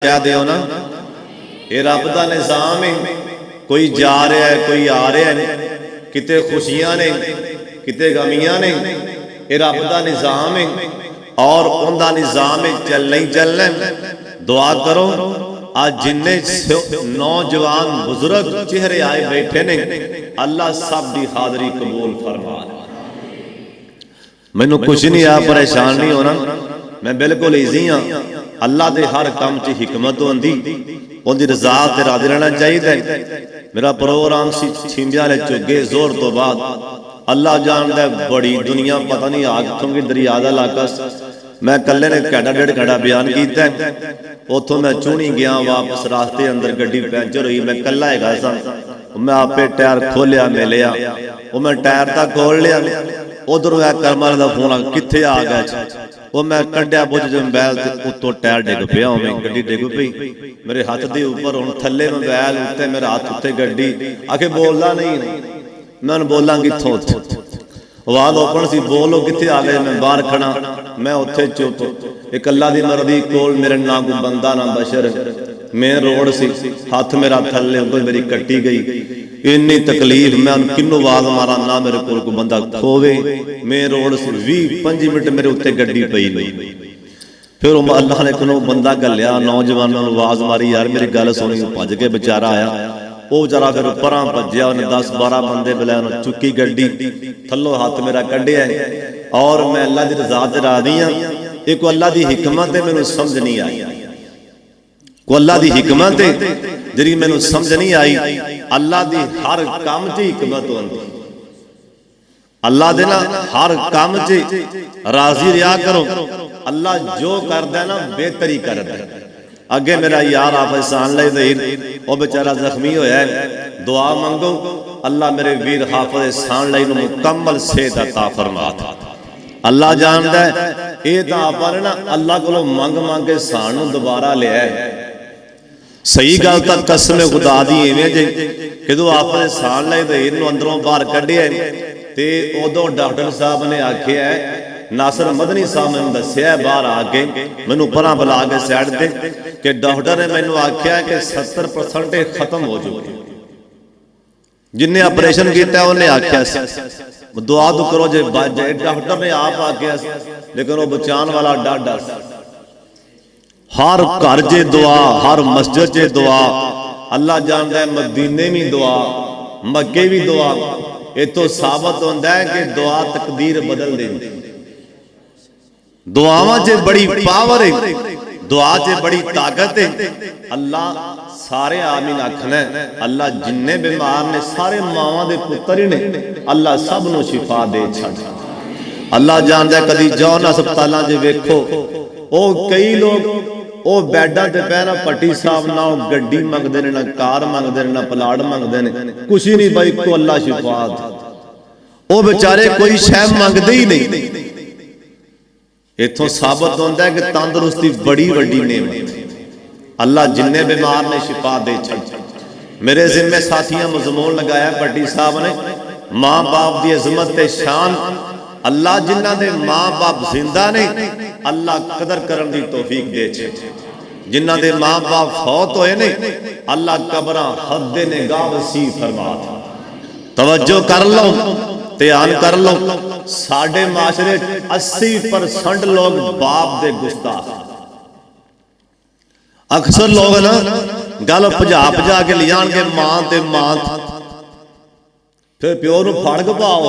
क्या दियो ना, ये रब का निज़ाम है। कोई जा रहा है, कोई आ रहा है, किते खुशियां ने, किते गमियां ने। ये रब का निज़ाम है और उनका निज़ाम है, चलना ही चलना। दुआ करो आज जिन्ने नौजवान बुजुर्ग चेहरे आए बैठे ने, अल्लाह सब की हाजरी कबूल फरमा। मैनू कुछ नहीं आ, परेशान नहीं होना, मैं बिल्कुल ईजी हाँ। अल्लाह के हर काम च हिकमत होंदी, उनकी रजा ते राजी रहना चाहिए। मेरा प्रोग्राम सी छिंबिया वाले चुगे जोर तो बाद, अल्लाह जानता है बड़ी दुनिया पता नहीं आ कितों की, दरिया का इलाका। मैं कल्ले ने घंटा डेढ़ घंटा बयान किया, उतों मैं चूनी गया वापस रास्ते अंदर गड्डी पंचर हुई, मैं कला है सा। मैं आपे टायर खोलिया मिलिया, वो मैं टायर तक खोल लिया, उधर करमल का फोन कितने आ गया, वो मैं कढ़िया बुझ मोबाइल उत्तों टायर डिग पिया, गड्डी डिग पई मेरे हाथ के उपर। हुण थले मोबाइल उत्ते, मेरा हाथ उत्ते गड्डी। आखे बोलना नहीं, मैं बोला कित्थों, आवाज ओपन सी, बोलो कित्थे आ गए। मैं बाहर खड़ा, मैं उत्थे चुप। एक अल्लाह दी मर्जी कोल मेरे ना कोई बंदा ना बशर, मेन रोड सी, हाथ मेरा थले उपर मेरी कट्टी गई। इन्नी तकलीफ, मैं किन्नू आवाज मारा ना मेरे कोल कोई बंदा खोवे। मेन रोड से 20-25 मिनट मेरे उत्ते गड्डी पई नहीं। फिर अल्लाह ने कोई बंदा घलिया, नौजवानों को आवाज मारी, यार मेरी गल सुनी। भज के बेचारा आया, वो बेचारा फिर परां भज्या, उन्हें 10-12 बंदे बुलाया, चुकी गड्डी थल्लों हाथ मेरा कढ़िया। और मैं अल्लाह की रजा ते राजी हाँ। ये कोई अल्लाह की हिकमत है, मैनूं समझ नहीं आई। को अल्लाह की हिकमत है जी मैनूं समझ नहीं आई। अल्लाह की हर काम च हिकमत होंदी। अल्लाह दे ना हर काम च राजी रहा करो। अल्लाह जो करदा ना बेहतरी करदा। अगे मेरा यार हाफिज़ लई वो बेचारा जख्मी होया है, दुआ मंगो अल्लाह मेरे वीर हाफिज़ सान लई मुकम्मल सेहत अता फरमा। अल्लाह जानदा है, ये तो आप ना अल्लाह को मंग मंग के सान दोबारा लिया है। सही गल तक कसम खुदा दी इवें जे कि आप सान लए तो इनू अंदरों बाहर कढ़िया, तो उदों डॉक्टर साहब ने आख्या नासर मदनी साहब ने दसिया बाहर आके, मैनू परां बुला के सैड दे कि डॉक्टर ने मैनू आख्या कि 70% खत्म हो चुके। जिन्हें ऑपरेशन किया उन्हें आख्या दुआ तो करो जे डॉक्टर ने आप आख्या, लेकिन वो बचाने वाला डाडा। हर घर च दुआ, हर मस्जिद च दुआ। अल्लाह जानता है मदीने भी दुआ, मक्के भी दुआ। ये तो साबित होता है कि दुआ तकदीर बदल देती। दुआवां च बड़ी पावर है, दुआ च बड़ी ताकत है। अल्लाह सारे आमीन आखना है। अल्लाह जिन्ने बीमार ने सारे मावां दे पुत्तर ही ने, अल्लाह सब नूं शिफा दे छड़। अल्लाह जानता है, कदी जाओ ना अस्पतालों च वेखो, ओ कई लोग वो बैडा ते पैना पट्टी साहब ना गड्डी मंगते ने, ना कार मंगते ने, ना प्लाट मंगते ने, कुछ ही नहीं भाई को अल्लाह शिफा दे। वो बेचारे कोई शह मंगते ही नहीं। इथों साबित होता है कि तंदुरुस्ती बड़ी वड्डी नेमत। अल्लाह जिन्ने बीमार ने शिफा दे छड़। मेरे जिम्मे साथियां मजमून लगाया पट्टी साहब ने, मां बाप की अजमत ते शान। अल्लाह जिन्हां दे मां बाप जिंदा ने, अल्लाह कदर करन दी तौफीक दे छे। जिन्हां दे मां बाप फौत होए ने, अल्लाह कबरां हद निगाह वसी फरमा। तवज्जो कर लो, ध्यान कर लो। साडे माशरे 80% लोग बाप दे गुस्ताख। अक्सर लोग ना गल भजा भजा के ले जाणगे मां ते मां, फिर प्यो नूं फड़ के पाओ।